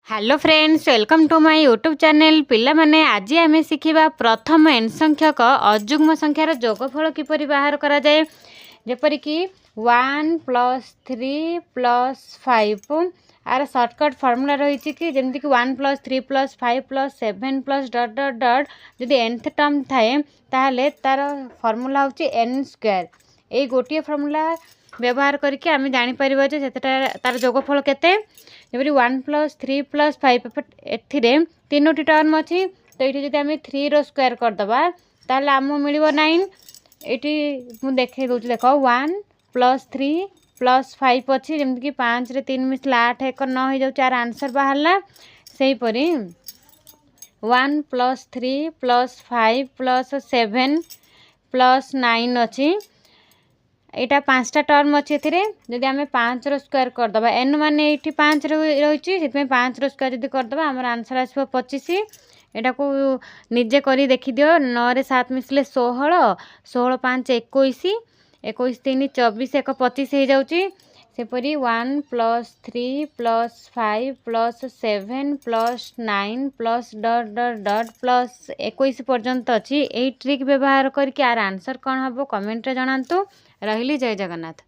Hello friends, welcome to my YouTube channel. पिला माने आज आम शिखा प्रथम एन संख्यक अजुग्म संख्यार जोगफल किपरि बाहर करा जाए। जेपरिक 1 + 3 + 5 आर सर्टकट फर्मूला रही कि जमीक 1 + 3 + 5 + 7 + डट डट डट जदि एनथ टर्म थाए ताहले तार फर्मूला हूँ n स्क्वायर। यही गोटे फर्मूला व्यवहार करके आम जापर जे तार जोगफल केते। जबरी 1 + 3 + 5 ए तीनो टर्म अच्छी तो ये आम 3 रो स्क्वायर करदे ताल आम मिल 9। ये मुझे देखे दूसरी देख 1 + 3 + 5 अच्छी जमीक 5 रे 3 मिसला 8 1 9 हो जाए आर आंसर बाहरला। सेहीपरि 1 + 3 + 5 + 7 + 9 अच्छी यहाँ 5टा टर्म अच्छी जदि आम 5 रो स्क्वायर करदे एन मान ये 5 रही 5 रो स्क्वायर जब करदे आम आंसर आसो 25। यहाँ को निजे कर देखिद 9 रे 7 मिसले 16 16 5 21 21 3 24 1 25 हो जाऊँगी। सेपरी 1 + 3 + 5 + 7 + 9 + डट डट डट प्लस 21 पर्यंत अच्छी। यही ट्रिक व्यवहार करके आर आंसर कौन हम कमेंट रे जनातु। रही जय जगन्नाथ।